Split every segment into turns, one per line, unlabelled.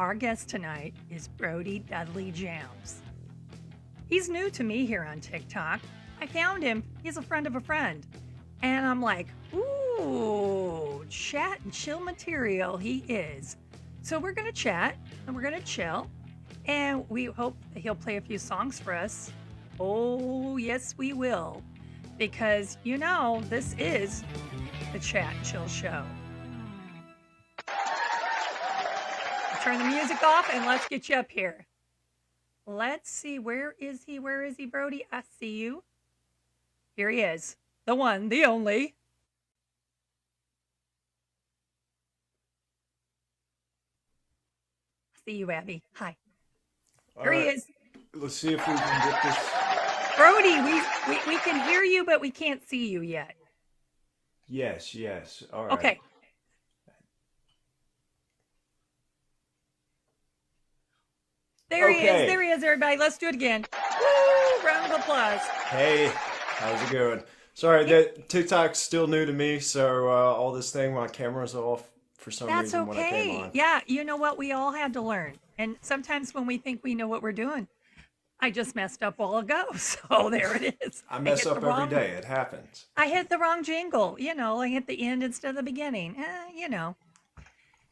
our guest tonight is BrodyDudleyJams. He's new to me here on TikTok. I found him. He's a friend of a friend. And I'm like, ooh, chat and chill material he is. So we're going to chat and we're going to chill. And we hope that he'll play a few songs for us. Oh, yes, we will. Because, you know, this is the Chat and Chill Show. Turn the music off and let's get you up here. Let's see. Where is he? Where is he, Brody? I see you. Here he is. The one, the only. I see you, Abby. Hi. Here he is.
Let's see if we can get this.
Brody, we can hear you, but we can't see you yet.
Yes. All right.
Okay. There he is, everybody. Let's do it again. Woo! Round of applause.
Hey, how's it going? Sorry, that TikTok's still new to me, so all this thing, my camera's off for some reason when I came on.
Yeah, you know what? We all had to learn. And sometimes when we think we know what we're doing, I just messed up a while ago. So there it is.
I mess up every day. It happens.
I hit the wrong jingle. You know, I hit the end instead of the beginning. You know.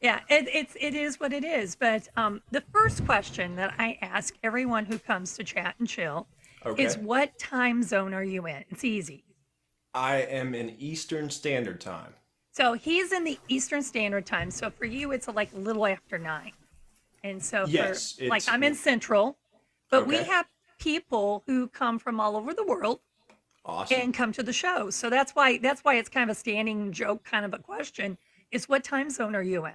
Yeah, it is what it is. But the first question that I ask everyone who comes to Chat and Chill is, what time zone are you in? It's easy.
I am in Eastern Standard Time.
So he's in the Eastern Standard Time. So for you, it's like a little after 9. And so
yes,
like I'm in Central, but we have people who come from all over the world.
Awesome.
And come to the show. So that's why it's kind of a standing joke kind of a question. Is what time zone are you in?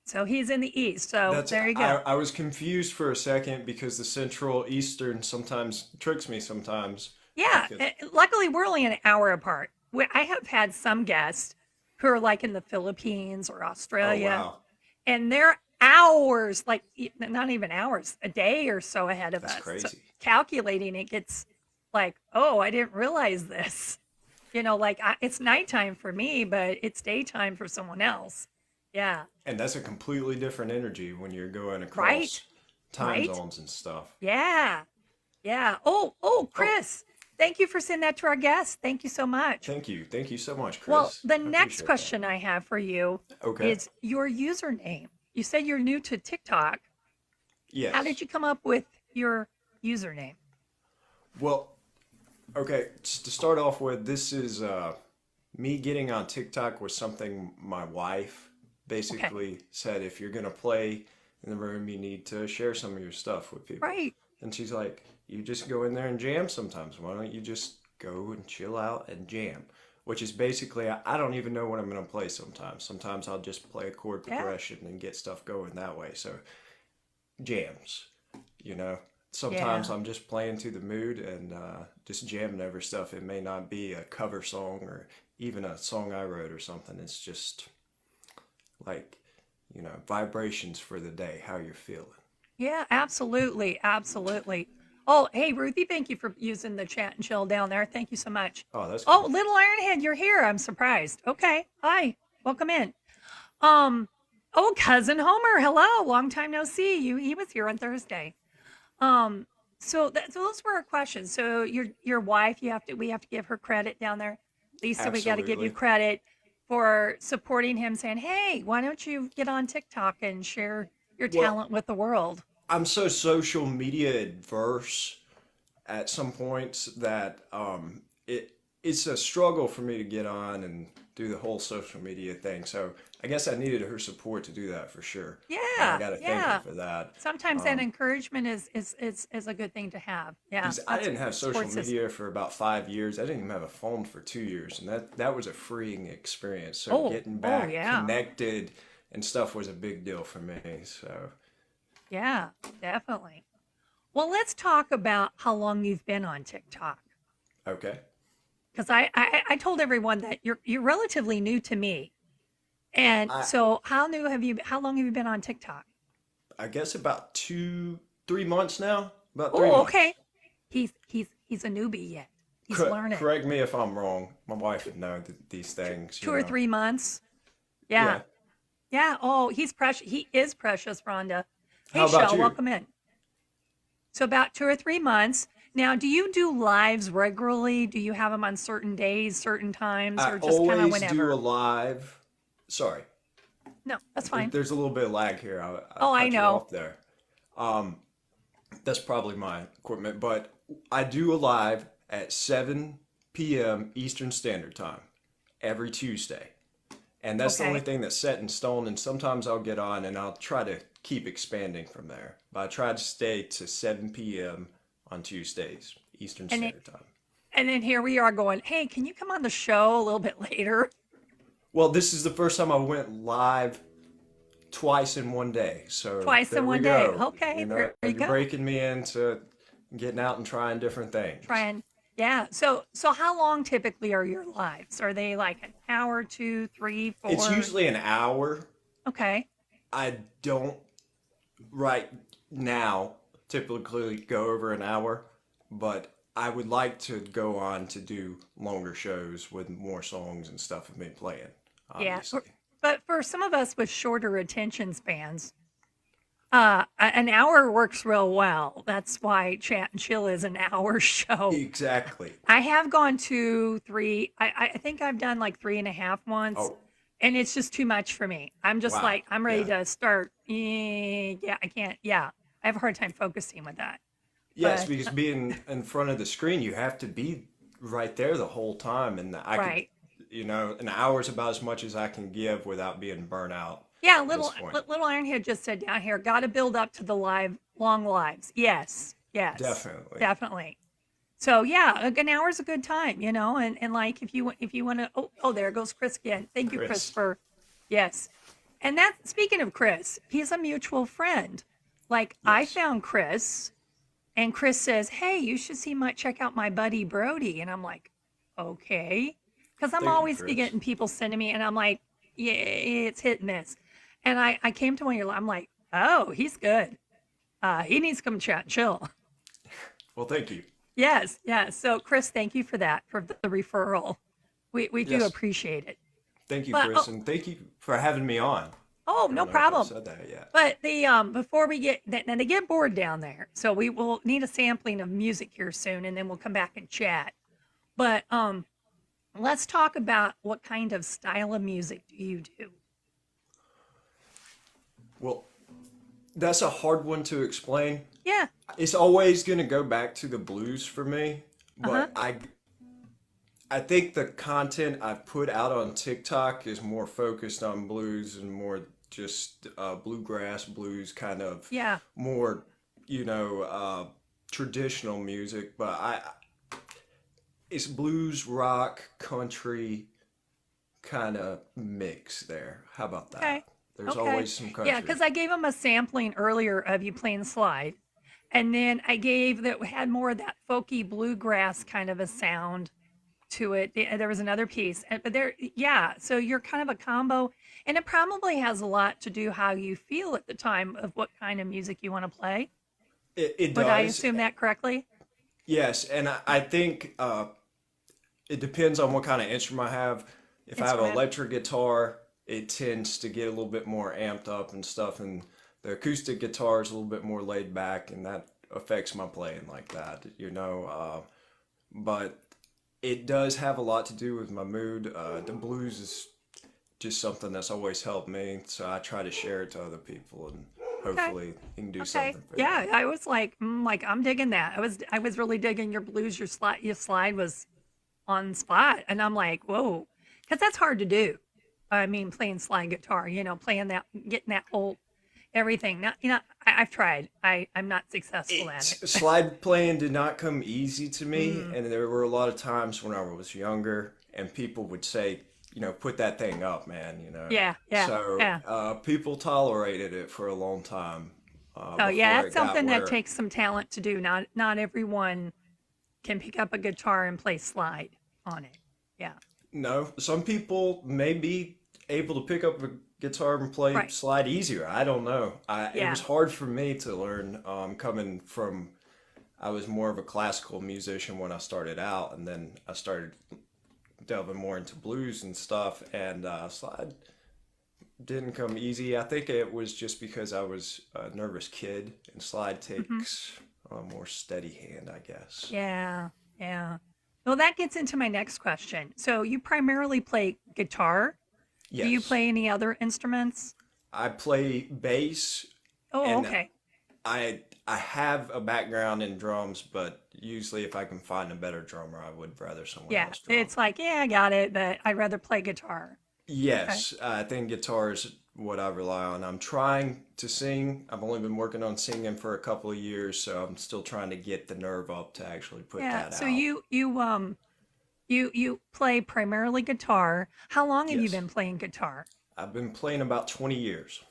So he's in the East. So there you go.
I was confused for a second because the Central Eastern sometimes tricks me sometimes.
Yeah. Luckily, we're only an hour apart. I have had some guests who are like in the Philippines or Australia.
Oh, wow.
And they're hours, like not even hours, a day or so ahead of us.
That's crazy.
So calculating it gets like, oh, I didn't realize this. You know, like it's nighttime for me, but it's daytime for someone else. Yeah.
And that's a completely different energy when you're going across time zones and stuff.
Yeah. Oh, Chris, thank you for sending that to our guest. Thank you so much.
Thank you so much, Chris.
Well, the next question I have for you is your username. You said you're new to TikTok.
Yes.
How did you come up with your username?
Well, okay, to start off with, this is me getting on TikTok was something my wife basically said, if you're going to play in the room, you need to share some of your stuff with people.
Right.
And she's like, you just go in there and jam sometimes. Why don't you just go and chill out and jam? Which is basically, I don't even know what I'm going to play sometimes. Sometimes I'll just play a chord progression and get stuff going that way. So jams, you know. Sometimes I'm just playing to the mood and just jamming over stuff. It may not be a cover song or even a song I wrote or something. It's just like, you know, vibrations for the day, how you're feeling.
Yeah, absolutely. Oh, hey, Ruthie, thank you for using the Chat and Chill down there. Thank you so much.
Oh, that's cool.
Oh, Little Ironhead, you're here. I'm surprised. Okay. Hi. Welcome in. Oh, Cousin Homer. Hello. Long time no see. He was here on Thursday. So those were our questions. So your wife, we have to give her credit down there. Lisa, we got to give you credit for supporting him, saying, hey, why don't you get on TikTok and share your talent with the world?
I'm so social media adverse at some points that it's a struggle for me to get on and do the whole social media thing. So I guess I needed her support to do that for sure.
Yeah.
And I got to thank her for that.
Sometimes that encouragement is a good thing to have. Yeah.
I didn't have social media for about 5 years. I didn't even have a phone for 2 years. And that was a freeing experience. So getting back connected and stuff was a big deal for me. So.
Yeah, definitely. Well, let's talk about how long you've been on TikTok.
Okay.
Because I told everyone that you're relatively new to me. And so how long have you been on TikTok?
I guess about 2-3 months now. About 3
months.
Oh, okay.
He's a newbie yet. He's learning.
Correct me if I'm wrong. My wife would know these things.
2 or 3 months. Yeah. Oh, he's precious. He is precious, Rhonda.
How
Hey,
about
Shell,
you?
welcome in. So about 2 or 3 months. Now, do you do lives regularly? Do you have them on certain days, certain times,
I
or just kind of
always do a
whenever?
live. Sorry,
No, that's fine.
there's a little bit of lag here. I
Oh, I
cut you
know.
off there. Um, that's probably my equipment, but I do a live at 7 p.m. Eastern Standard Time every Tuesday. And that's the only
Okay.
thing that's set in stone. And sometimes I'll get on and I'll try to keep expanding from there. But I try to stay to 7 p.m. on Tuesdays, Eastern
And then,
Standard Time.
and then here we are going, hey, can you come on the show a little bit later?
Well, this is the first time I went live twice in one day. So
Twice in
there we
one day.
go.
Okay,
You know,
there you
you're
go.
breaking me into getting out and trying different things.
Trying. Yeah. So how long typically are your lives? Are they like an hour, two, three,
It's
four?
usually an hour.
Okay.
I don't right now typically go over an hour, but I would like to go on to do longer shows with more songs and stuff of me playing,
Yeah.
obviously.
But for some of us with shorter attention spans, an hour works real well. That's why Chat and Chill is an hour show.
Exactly.
I have gone to three. I think I've done like 3.5 once,
Oh,
and it's just too much for me. I'm just
wow.
like I'm ready
Yeah.
to start. Yeah, I can't. Yeah, I have a hard time focusing with that.
Yes,
But
because being in front of the screen, you have to be right there the whole time. And I could,
right.
an hour is about as much as I can give without being burnt out
Yeah,
at this point.
little Ironhead just said down here, got to build up to the long lives. Yes, yes,
Definitely.
definitely. So yeah, an hour's a good time, and like if you want to, there goes Chris again. Thank you, Chris,
Chris.
for yes. And that speaking of Chris, he's a mutual friend. Like I
Yes.
found Chris, and Chris says, "Hey, you should check out my buddy Brody." And I'm like, "Okay," because I'm
Thank you,
always
Chris.
getting people sending me, and I'm like, "Yeah, it's hit and miss." And I came to one of your, I'm like, "Oh, he's good. He needs to come chat and chill."
Well, thank you.
Yes, yes. So, Chris, thank you for that, for the referral. We do
Yes.
appreciate it.
Thank you,
But
Chris. And thank you for having me on. I
no
don't know if I've
problem.
said that yet.
But the before we get now they get bored down there, so we will need a sampling of music here soon, and then we'll come back and chat. But let's talk about what kind of style of music do you do?
Well, that's a hard one to explain.
Yeah.
It's always going to go back to the blues for me,
Uh huh.
but I think the content I've put out on TikTok is more focused on blues and more just bluegrass blues, kind of
Yeah.
more, you know, traditional music. But it's blues, rock, country kind of mix there. How about
Okay.
that? There's
Okay.
always some
Yeah,
country.
because I gave him a sampling earlier of you playing slide. And then I gave that had more of that folky bluegrass kind of a sound to it. There was another piece. But there, yeah. So you're kind of a combo. And it probably has a lot to do how you feel at the time of what kind of music you want to play.
It
Would I
does.
assume that correctly?
Yes, and I think it depends on what kind of instrument I have. If I have an
Instrument.
electric guitar, it tends to get a little bit more amped up and stuff, and the acoustic guitar is a little bit more laid back, and that affects my playing like that, you know. But it does have a lot to do with my mood. The blues is just something that's always helped me, so I try to share it to other people, and
Okay.
hopefully you can do
Okay.
something for
Yeah,
them.
I was like I'm digging that. I was really digging your blues. Your slide was on spot, and I'm like, whoa, because that's hard to do. I mean, playing slide guitar, playing that, getting that whole everything. Not, I've tried. I'm not successful
It
at it.
slide playing did not come easy to me,
Mm,
and there were a lot of times when I was younger, and people would say, put that thing up, man.
yeah, yeah,
So
yeah.
people tolerated it for a long time
So yeah,
before
it's
it got
something that
where
takes some talent to do. Not everyone can pick up a guitar and play slide on it. Yeah,
no, some people may be able to pick up a guitar and play
right.
slide easier. I don't know. It
Yeah.
was hard for me to learn coming from. I was more of a classical musician when I started out, and then I started delving more into blues and stuff, and slide didn't come easy. I think it was just because I was a nervous kid, and slide
Hmm.
takes a more steady hand, I guess.
Yeah, yeah. Well, that gets into my next question. So you primarily play guitar. Do you
Yes,
play any other instruments?
I play bass,
Oh,
and
okay.
I have a background in drums, but usually if I can find a better drummer, I would rather someone
Yeah,
else drum.
it's like, yeah, I got it, but I'd rather play guitar. Okay.
Yes, I think guitar is what I rely on. I'm trying to sing. I've only been working on singing for a couple of years, so I'm still trying to get the nerve up to actually put
Yeah.
that
So
out.
you play primarily guitar. How long have you
Yes,
been playing guitar?
I've been playing about 20 years.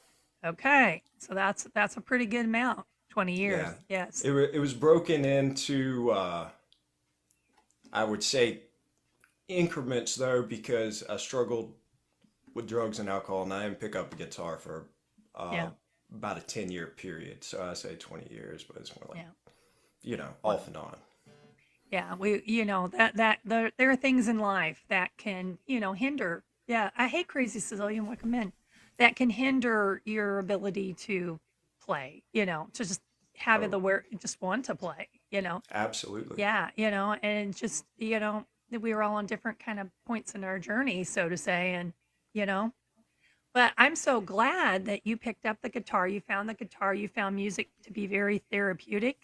Okay. So that's a pretty good amount. 20
Yeah,
years. Yes.
it was broken into I would say increments though because I struggled with drugs and alcohol, and I didn't pick up a guitar for uh,
Yeah.
about a 10-year period. So I say 20 years, but it's more like,
Yeah.
off
Well,
and on.
yeah, there are things in life that can, hinder. Yeah, I hate crazy Sicilian women that can hinder your ability to play, to just have it
Oh,
the where just want to play,
absolutely.
Yeah, and just, that we were all on different kind of points in our journey, so to say, and you know, but I'm so glad that you picked up the guitar, you found the guitar, you found music to be very therapeutic,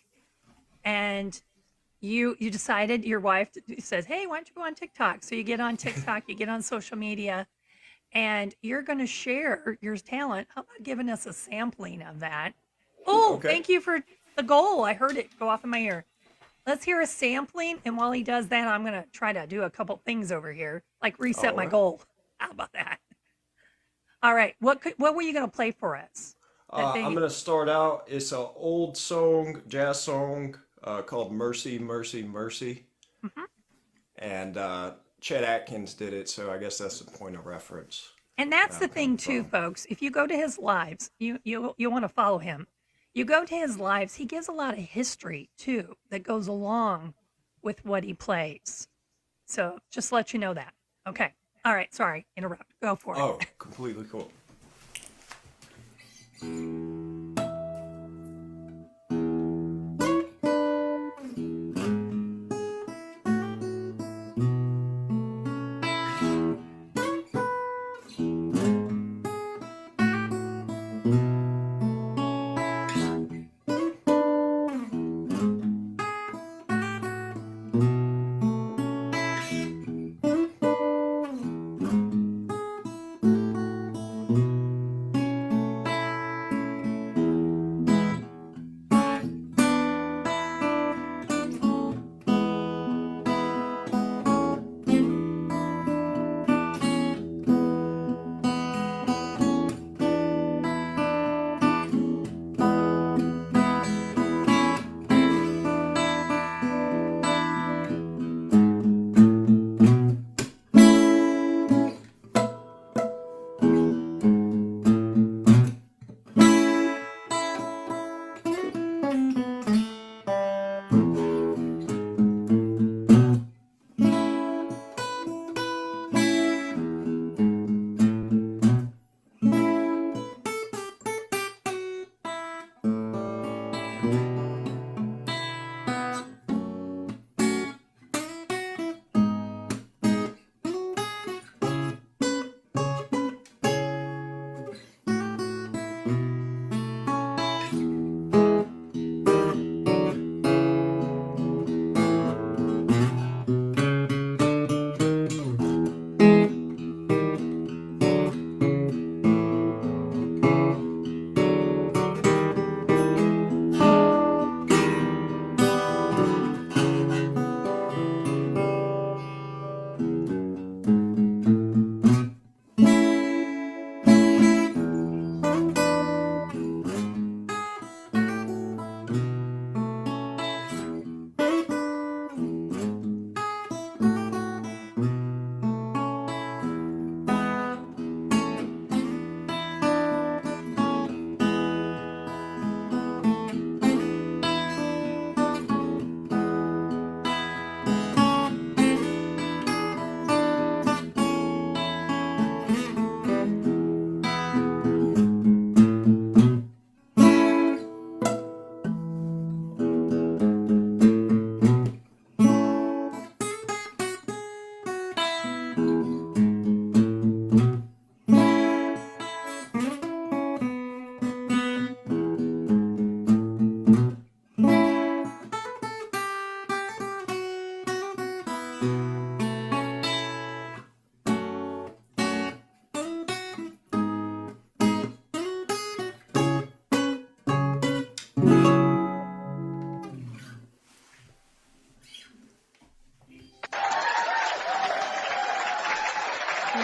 and you decided your wife says, "Hey, why don't you go on TikTok?" So you get on TikTok, you get on social media, and you're going to share your talent. How about giving us a sampling of that? Oh,
Okay.
thank you for the goal. I heard it go off in my ear. Let's hear a sampling, and while he does that, I'm going to try to do a couple things over here, like reset
All
my
right.
goal. How about that? All right. What were you going to play for us? That
I'm
thing.
gonna start out. It's an old song, jazz song, called "Mercy, Mercy, Mercy,"
Mhm.
and Chet Atkins did it, so I guess that's the point of reference
And
where
that's the
I'm coming
thing too,
from.
folks. If you go to his lives, you want to follow him. You go to his lives, he gives a lot of history too that goes along with what he plays. So just let you know that. Okay. All right. Sorry, interrupt. Go for it.
Oh, completely cool.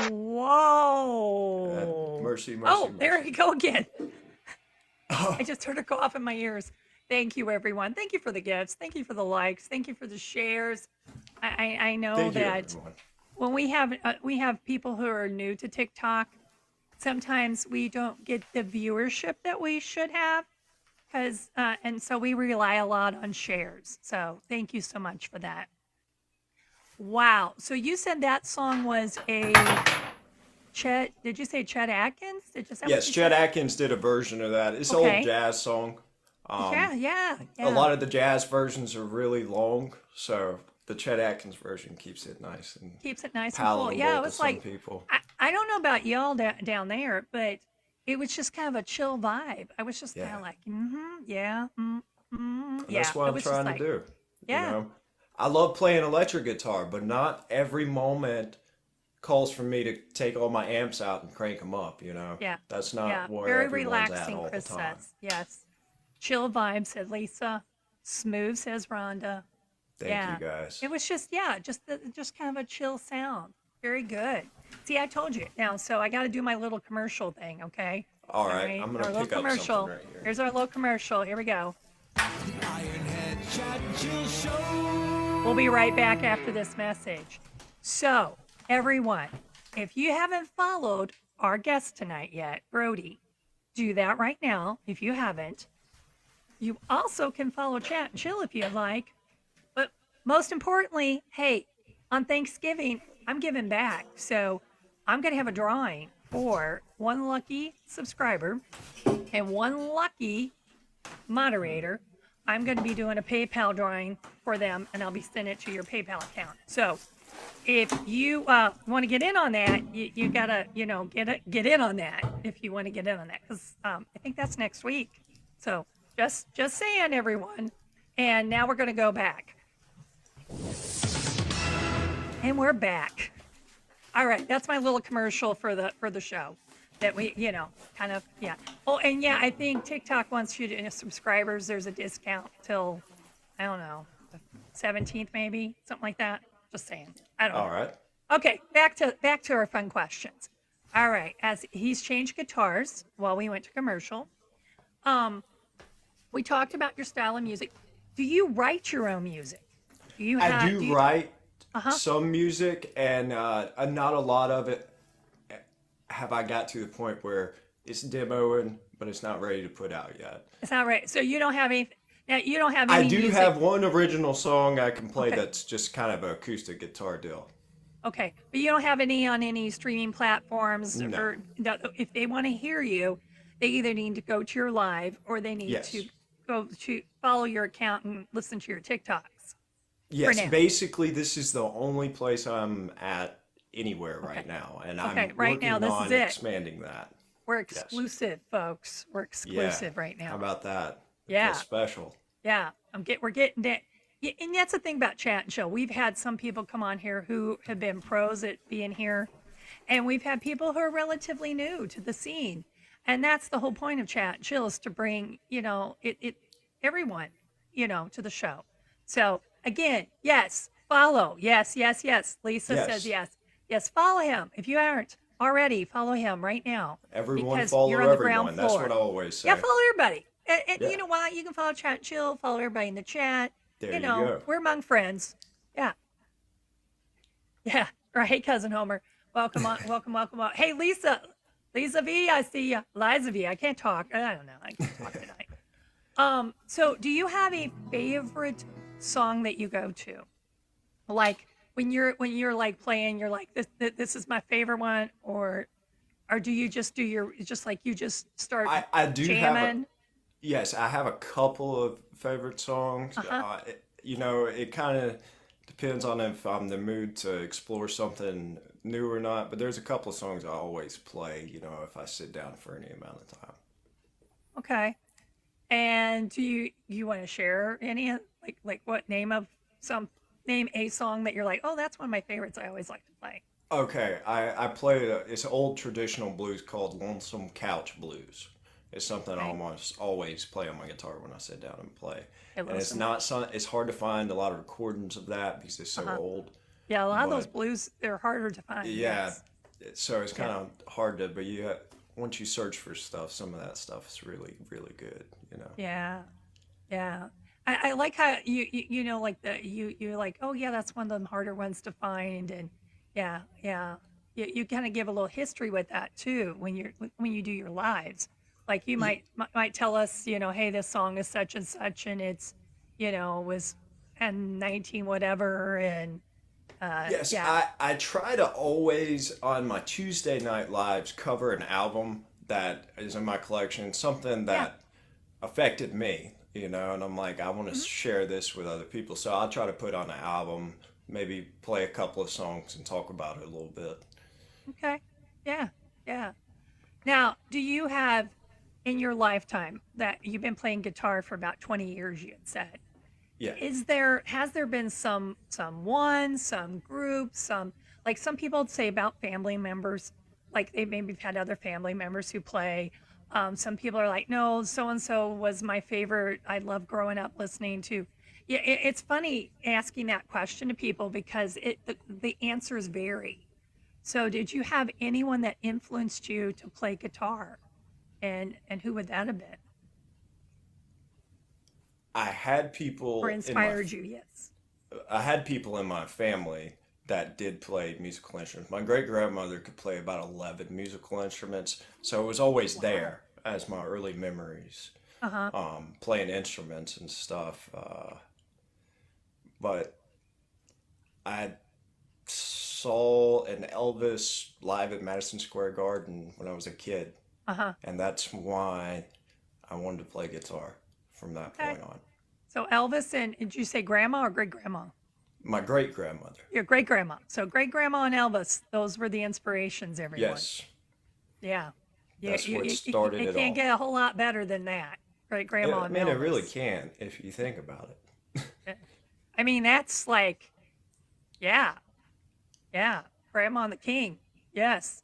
Whoa.
Mercy, mercy,
Oh,
mercy.
there we go again.
Oh,
I just heard a cough in my ears. Thank you, everyone. Thank you for the gifts. Thank you for the likes. Thank you for the shares. I know
thank you,
that
everyone.
when we have people who are new to TikTok, sometimes we don't get the viewership that we should have, because and so we rely a lot on shares. So thank you so much for that. Wow. So you said that song was a Chet? Did you say Chet Atkins? Did you say what
Yes,
you
Chet
said?
Atkins did a version of that. It's an old
Okay.
jazz song.
Yeah.
A lot of the jazz versions are really long, so the Chet Atkins version keeps it nice and
Keeps it nice and full.
palatable
Yeah, it
to
was
some
like
people.
I don't know about y'all down there, but it was just kind of a chill vibe. I was just kind
Yeah.
of like, yeah,
And
yeah.
that's what
It
I'm
was just
trying to
like,
do. You
yeah,
know, I love playing electric guitar, but not every moment calls for me to take all my amps out and crank them up. You know,
yeah,
that's
yeah.
not where
Very
everyone's at
relaxing,
all the
Chris
time.
says. Yes. Chill vibe, said Lisa. Smooth, says Rhonda.
Thank you
Yeah.
guys.
It was just, yeah, just kind of a chill sound. Very good. See, I told you. Now, so I got to do my little commercial thing, okay?
All
All
right,
right.
I'm gonna
Our little
pick up something
commercial.
right here.
Here's our little commercial. Here we go. We'll be right back after this message. So, everyone, if you haven't followed our guest tonight yet, Brody, do that right now if you haven't. You also can follow Chat and Chill if you'd like. But most importantly, hey, on Thanksgiving, I'm giving back. So I'm going to have a drawing for one lucky subscriber and one lucky moderator. I'm going to be doing a PayPal drawing for them, and I'll be sending it to your PayPal account. So if you want to get in on that, you gotta, get in on that if you want to get in on that, because I think that's next week. So just saying, everyone. And now we're going to go back, and we're back. All right, that's my little commercial for the show. That we, kind of, yeah. Oh, and yeah, I think TikTok wants you to subscribers. There's a discount till, I don't know, the 17th maybe, something like that. Just saying. I don't know.
All right.
Okay, back to our fun questions. All right, as he's changed guitars while we went to commercial, we talked about your style of music. Do you write your own music? Do you
I
have?
do write
Uh-huh.
some music, and not a lot of it have I got to the point where it's demoing, but it's not ready to put out yet.
It's not right. So you don't have any. Now you don't have any.
I do
music.
have one original song I can play
Okay.
that's just kind of an acoustic guitar deal.
Okay, but you don't have any on any streaming platforms,
No.
or if they want to hear you, they either need to go to your live or they need
Yes.
to go to follow your account and listen to your TikToks.
Yes,
now.
basically this is the only place I'm at anywhere right now, and I'm
Okay, right
working
now, this
on
is it.
expanding that.
We're exclusive, folks. We're exclusive right now.
How about that?
Yeah.
Feels special.
Yeah, we're getting that. Yeah, and that's the thing about Chat and Chill. We've had some people come on here who have been pros at being here, and we've had people who are relatively new to the scene. And that's the whole point of Chat and Chill, is to bring, everyone, to the show. So again, yes, follow. Yes. Lisa says yes. Yes, follow him. If you aren't already, follow him right now.
Everyone
because
follow
you're on the ground
everyone. That's
floor.
what I always say.
Yeah, follow everybody. And
Yeah.
you know what? You can follow Chat and Chill, follow everybody in the chat.
There you go.
We're among friends. Yeah. Yeah. Right. Hey, Cousin Homer. Welcome on. welcome on. Hey, Lisa V, I see you. Liza V, I can't talk. I don't know. I can't talk tonight. So do you have a favorite song that you go to? Like when you're like playing, you're like, this is my favorite one, or do you just do you just start
I do
jamming?
Yes, I have a couple of favorite songs. It kind of depends on if I'm in the mood to explore something new or not. But there's a couple of songs I always play, if I sit down for any amount of time.
Okay. And do you want to share any, like what name a song that you're like, oh, that's one of my favorites I always like to play?
Okay, I play it's an old traditional blues called Lonesome Couch Blues. It's something I almost always play on my guitar when I sit down and play. And it's it's hard to find a lot of recordings of that because it's so old.
Yeah, a lot of those blues, they're harder to find.
Yeah,
Yes.
So it's kind
Yeah.
of hard to, but once you search for stuff, some of that stuff is really, really good, you know.
Yeah. Yeah. I like how you know, like you're like, oh yeah, that's one of the harder ones to find. And yeah, yeah. You kind of give a little history with that too when you do your lives. Like you
Ye-
might tell us, hey, this song is such and such, and it's, was and 19 whatever, and
Yes,
yeah,
I try to always on my Tuesday night lives cover an album that is in my collection, something
yeah.
that affected me, you know, and I'm like, I want to
Mhm.
share this with other people. So I'll try to put on an album, maybe play a couple of songs and talk about it a little bit.
Okay. Yeah. Yeah. Now, do you have in your lifetime that you've been playing guitar for about 20 years, you had said?
Yeah.
Has there been some group, like some people say about family members, like they maybe have had other family members who play. Some people are like, no, so and so was my favorite. I love growing up listening to. Yeah, it's funny asking that question to people because the answers vary. So, did you have anyone that influenced you to play guitar, and who would that have been,
I had
or
people in my
inspired you? Yes.
I had people in my family that did play musical instruments. My great grandmother could play about 11 musical instruments, so it was always
Wow.
there as my early memories,
Uh huh.
playing instruments and stuff. But I saw an Elvis live at Madison Square Garden when I was a kid,
Uh huh.
and that's why I wanted to play guitar from that
Okay.
point on.
So Elvis, and did you say grandma or great grandma?
My great grandmother.
Your great grandma. So great grandma and Elvis, those were the inspirations, everyone.
Yes,
Yeah.
that's what started
It
it
can't
all.
get a whole lot better than that. Great grandma
I
and
mean, it really
Elvis.
can if you think about it.
Eh, I mean, that's like, yeah, yeah. Grandma and the king. Yes.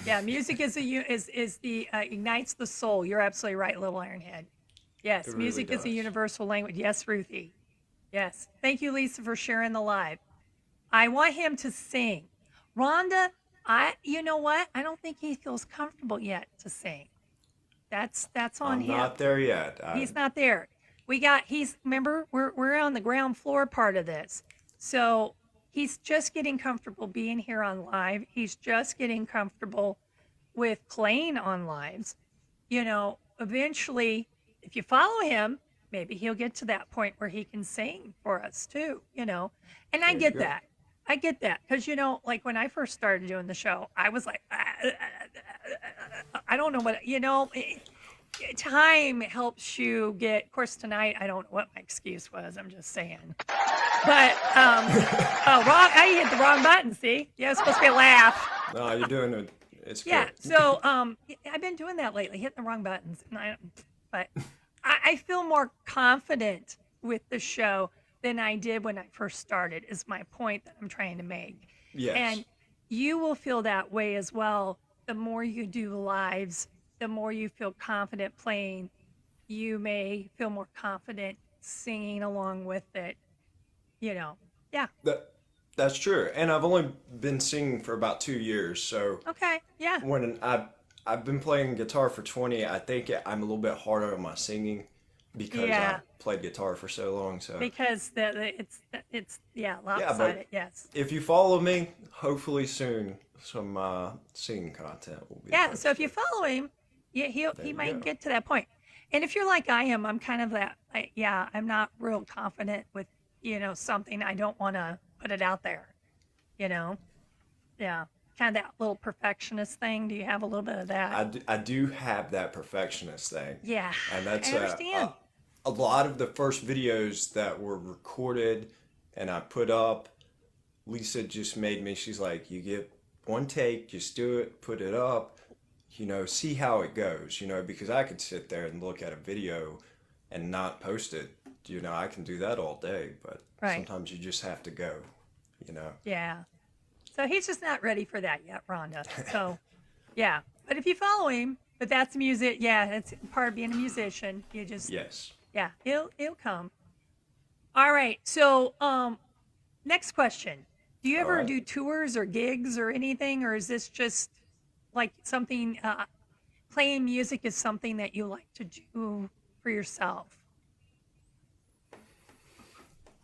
Yeah. Music is is the ignites the soul. You're absolutely right, Little Ironhead.
It
Yes.
really
Music is a
does.
universal language. Yes, Ruthie. Yes. Thank you, Lisa, for sharing the live. I want him to sing. Rhonda, you know what? I don't think he feels comfortable yet to sing. That's on
I'm
him.
not there yet.
He's not there. He's remember we're on the ground floor part of this. So he's just getting comfortable being here on live. He's just getting comfortable with playing on lives. Eventually, if you follow him, maybe he'll get to that point where he can sing for us too. And I
There you
get
go.
that. I get that because like when I first started doing the show, I was like, I don't know time helps you get. Of course, tonight I don't know what my excuse was. I'm just saying. But oh, wrong! I hit the wrong button. See, yeah, it's supposed to be a laugh.
No, you're doing it. It's
Yeah.
good.
So I've been doing that lately, hitting the wrong buttons. But I feel more confident with the show than I did when I first started. Is my point that I'm trying to make,
Yes.
and you will feel that way as well. The more you do lives, the more you feel confident playing. You may feel more confident singing along with it. You know. Yeah.
That that's true. And I've only been singing for about 2 years, so
Okay. Yeah.
when I've been playing guitar for 20, I think I'm a little bit harder on my singing because I
Yeah.
played guitar for so long. So
Because it's yeah,
yeah, but
lopsided. Yes.
if you follow me, hopefully soon some singing content will be
Yeah. So if you
posted.
follow him, yeah,
There
he
you
might
go.
get to that point. And if you're like I am, I'm kind of that. Yeah, I'm not real confident with something. I don't want to put it out there. You know. Yeah. Kind of that little perfectionist thing. Do you have a little bit of that?
I do have that perfectionist thing,
Yeah,
and
I
that's
understand.
a lot of the first videos that were recorded and I put up. Lisa just made me. She's like, you get one take, just do it, put it up, see how it goes, because I could sit there and look at a video and not post it. I can do that all day, but
Right.
sometimes you just have to go, you know.
Yeah. So he's just not ready for that yet, Rhonda. So, yeah. But if you follow him, but that's music. Yeah, that's part of being a musician. You just,
Yes.
yeah, it'll come. All right. So, next question. Do you
All
ever
right.
do tours or gigs or anything, or is this just like something? Playing music is something that you like to do for yourself.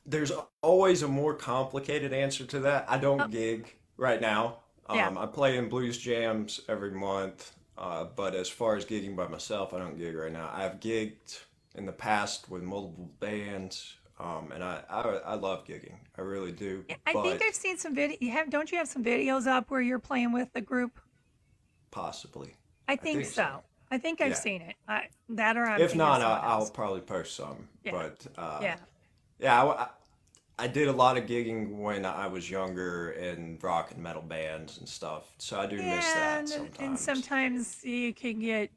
There's always a more complicated answer to that. I
Oh,
don't gig right now.
yeah.
I play in blues jams every month, but as far as gigging by myself, I don't gig right now. I've gigged in the past with multiple bands, and I love gigging. I really do.
Yeah, I think
But
I've seen some video. You have, don't you have some videos up where you're playing with the group?
possibly,
I
I
think
think so.
so. I think I've
Yeah.
seen it. That or I'm
If
thinking of
not,
someone
I'll
else.
probably post some.
Yeah,
But
yeah,
yeah, I did a lot of gigging when I was younger in rock and metal bands and stuff. So I do miss
yeah.
that
And
sometimes.
sometimes you can get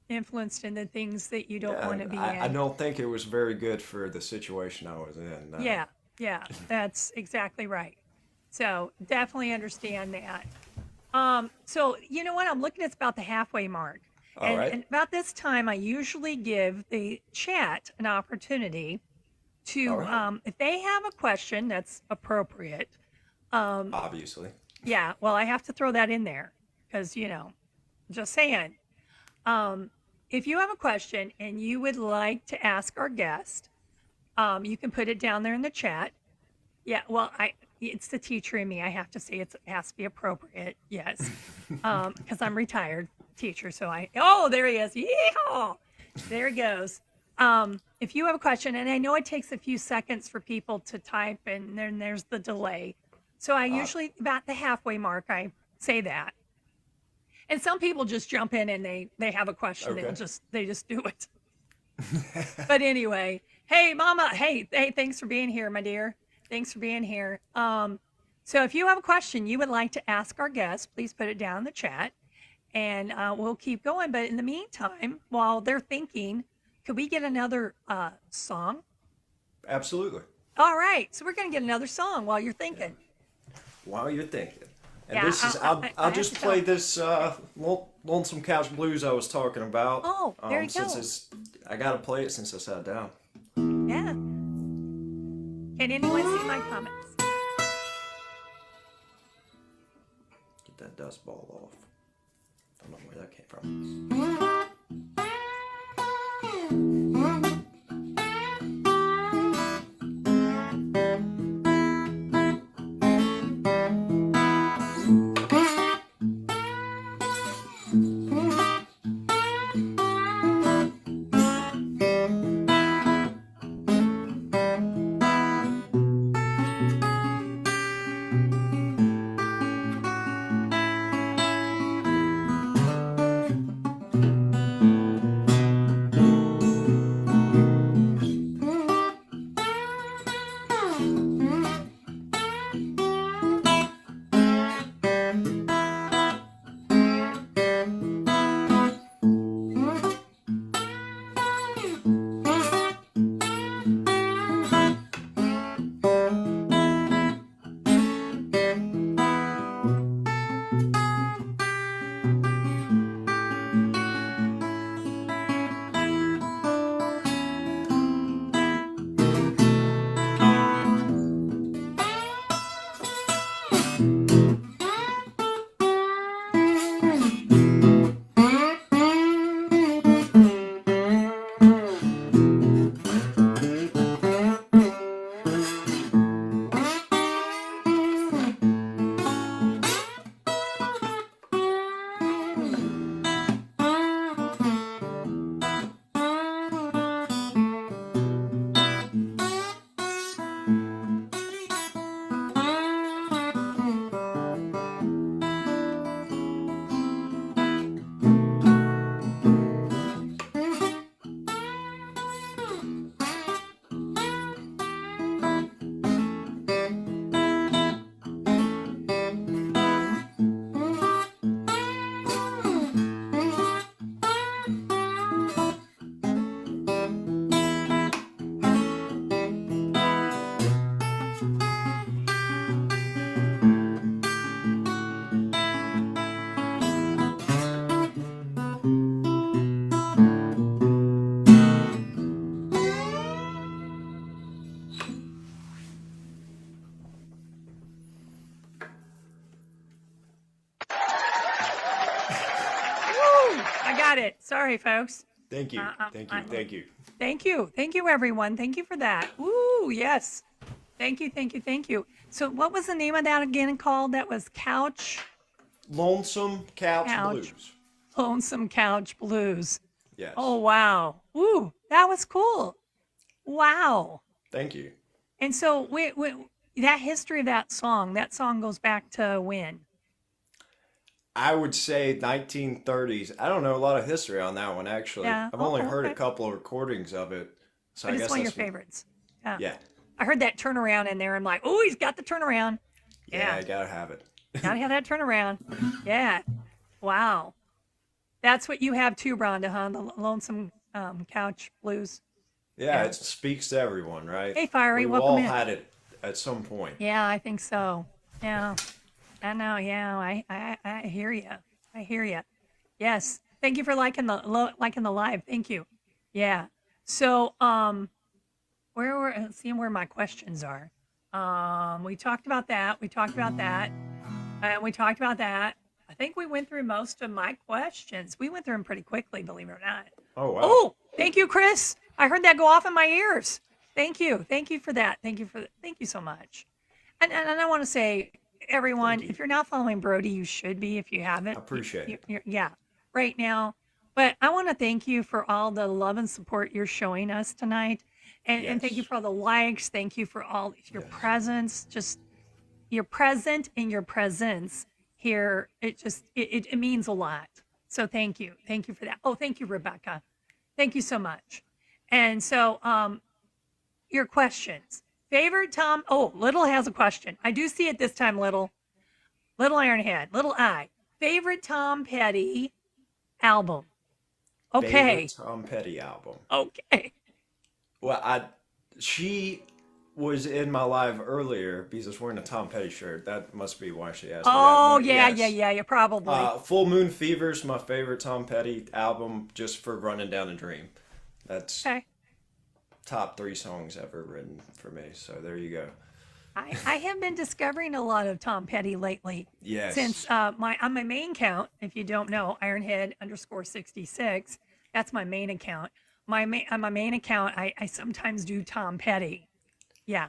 influenced into things that you don't
Yeah,
want to be
I
in.
don't think it was very good for the situation I was in. No.
Yeah, yeah. That's exactly right. So definitely understand that. So you know what? I'm looking, it's about the halfway mark.
All right.
And about this time, I usually give the chat an opportunity
All
to,
right.
if they have a question that's appropriate.
Obviously.
Yeah, well, I have to throw that in there because, just saying. If you have a question and you would like to ask our guest, you can put it down there in the chat. Yeah, well, it's the teacher in me. I have to say it has to be appropriate. Yes, because I'm retired teacher. So oh, there he is. Yeehaw! There he goes. If you have a question, and I know it takes a few seconds for people to type, and then there's the delay. So I
Uh,
usually about the halfway mark, I say that. And some people just jump in and they have a question and
okay.
they just do it. But anyway, hey mama, hey, thanks for being here, my dear. Thanks for being here. So if you have a question you would like to ask our guest, please put it down in the chat and we'll keep going. But in the meantime, while they're thinking, could we get another song?
Absolutely.
All right, so we're gonna get another song while you're
Yeah.
thinking.
While you're thinking. And
Yeah,
this is I'll
I have
just
to
play
tell.
this Lonesome Couch Blues I was talking about.
Oh, there you
Since
go.
it's I gotta play it since I sat down.
Yeah. Can anyone see my comments?
Get that dust ball off. Don't know where that came from.
got it. Sorry, folks.
Thank you. Thank you. Thank you.
Thank you. Thank you, everyone. Thank you for that. Ooh, yes. Thank you. Thank you. Thank you. So, what was the name of that again called? That was
Lonesome Couch Blues.
Lonesome Couch Blues.
Yes.
Oh, wow. Ooh, that was cool. Wow.
Thank you.
And so, that history of that song goes back to when?
I would say 1930s. I don't know a lot of history on that one, actually.
Yeah.
I've only heard a couple of recordings of it. So
But
I
it's
guess
one of your
that's
favorites. Yeah.
Yeah.
I heard that turnaround in there. I'm like, oh, he's got the turnaround.
Yeah, I gotta have it.
Gotta have that turnaround. Yeah. Wow. That's what you have too, Rhonda, huh? The Lonesome Couch Blues.
Yeah, it speaks to everyone, right?
Hey, Fiery,
We've
welcome
all
in.
had it at some point.
Yeah, I think so. Yeah. I know. Yeah, I hear you. I hear you. Yes. Thank you for liking the live. Thank you. Yeah. So, seeing where my questions are. We talked about that. We talked about that. And we talked about that. I think we went through most of my questions. We went through them pretty quickly, believe it or not.
Oh, wow.
Oh, thank you, Chris. I heard that go off in my ears. Thank you. Thank you for that. Thank you so much. And I want to say, everyone, if you're not following Brody, you should be. If you haven't,
I appreciate it.
Yeah, right now. But I want to thank you for all the love and support you're showing us tonight. And thank you for all the likes. Thank you for all your presence. Just your present and your presence here. It means a lot. So thank you. Thank you for that. Oh, thank you, Rebecca. Thank you so much. And so your questions. Favorite Tom. Oh, Little has a question. I do see it this time, Little. Little Ironhead. Little I. Favorite Tom Petty album. Okay.
Favorite Tom Petty album.
Okay.
Well, she was in my live earlier because I was wearing a Tom Petty shirt. That must be why she asked me that.
Oh,
But
yeah,
yes.
probably.
Full Moon Fever's my favorite Tom Petty album, just for Running Down a Dream. That's
Okay.
top 3 songs ever written for me. So there you go.
I have been discovering a lot of Tom Petty lately.
Yes.
Since on my main account, if you don't know, Ironhead_66, that's my main account. On my main account, I sometimes do Tom Petty. Yeah.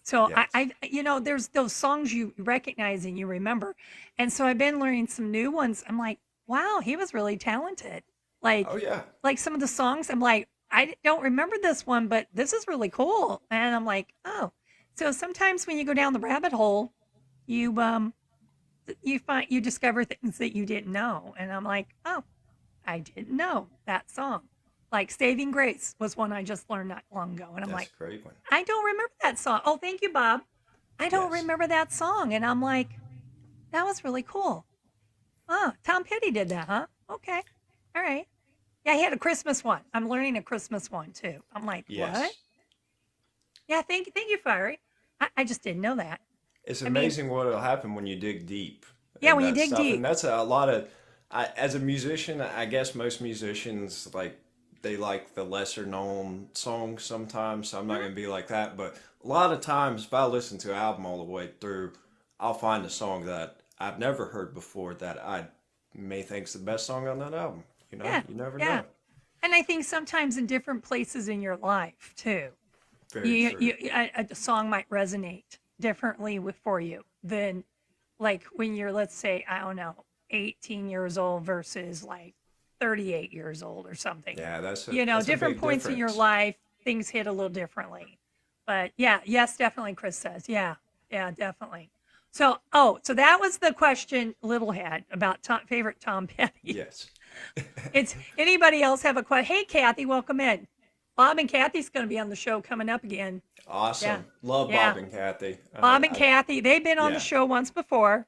So
Yes.
I there's those songs you recognize and you remember. And so I've been learning some new ones. I'm like, wow, he was really talented. Like,
Oh, yeah.
like some of the songs, I'm like, I don't remember this one, but this is really cool. And I'm like, oh. So sometimes when you go down the rabbit hole, you discover things that you didn't know. And I'm like, oh, I didn't know that song. Like Saving Grace was one I just learned not long ago. And I'm
That's
like,
a great one.
I don't remember that song. Oh, thank you, Bob. I don't
Yes.
remember that song. And I'm like, that was really cool. Oh, Tom Petty did that, huh? Okay. All right. Yeah, he had a Christmas one. I'm learning a Christmas one too. I'm like,
Yes.
what? Yeah, thank you, Fiery. I just didn't know that.
It's
mean-
amazing what will happen when you dig deep.
Yeah,
in
when you
that
dig
stuff.
deep.
And that's a lot of, as a musician, I guess most musicians, they like the lesser known songs sometimes. So I'm not going to be like that. But a lot of times, if I listen to an album all the way through, I'll find a song that I've never heard before that I may think's the best song on that album. You know,
Yeah,
you never
yeah.
know.
And I think sometimes in different places in your life too.
Very true.
A song might resonate differently for you than like when you're, let's say, I don't know, 18 years old versus like 38 years old or something.
Yeah, that's
Different
big
points in your
difference.
life, things hit a little differently. But yeah, yes, definitely, Chris says. Yeah, definitely. So that was the question Little had about favorite Tom Petty.
Yes.
It's anybody else have a question? Hey, Kathy, welcome in. Bob and Kathy's going to be on the show coming up again.
Awesome.
Yeah.
Love
Yeah.
Bob and Kathy.
Bob and Kathy, they've been on
yeah.
the show once before,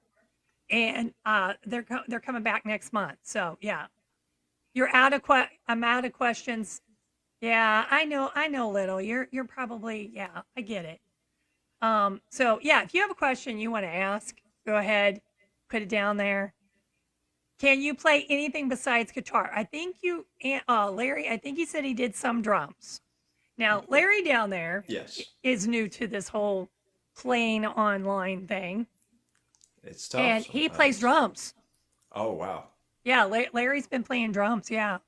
and they're coming back next month. So yeah, I'm out of questions. Yeah, I know, Little. You're probably, yeah, I get it. So yeah, if you have a question you want to ask, go ahead, put it down there. Can you play anything besides guitar? I think Larry, I think he said he did some drums. Now, Larry down there
Yes.
is new to this whole playing online thing.
It's tough.
And he
sometimes.
plays drums.
Oh, wow.
Yeah, Larry's been playing drums. Yeah.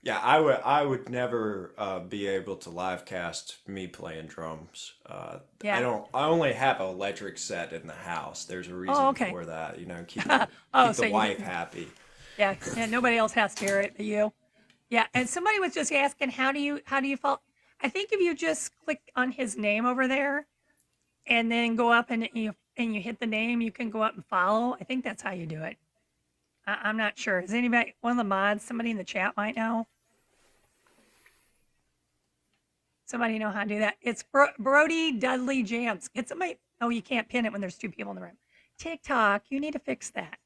Yeah, I would never be able to live cast me playing drums.
Yeah.
I only have an electric set in the house. There's a
Oh,
reason
okay.
for that, you know,
Oh,
keep
so
the
you
wife
didn't.
happy.
Yeah, yeah. Nobody else has to hear it but you. Yeah, and somebody was just asking, how do you follow? I think if you just click on his name over there and then go up and you hit the name, you can go up and follow. I think that's how you do it. I'm not sure. Is anybody one of the mods? Somebody in the chat might know. Somebody know how to do that? It's BrodyDudleyJams. Get somebody. Oh, you can't pin it when there's two people in the room. TikTok, you need to fix that.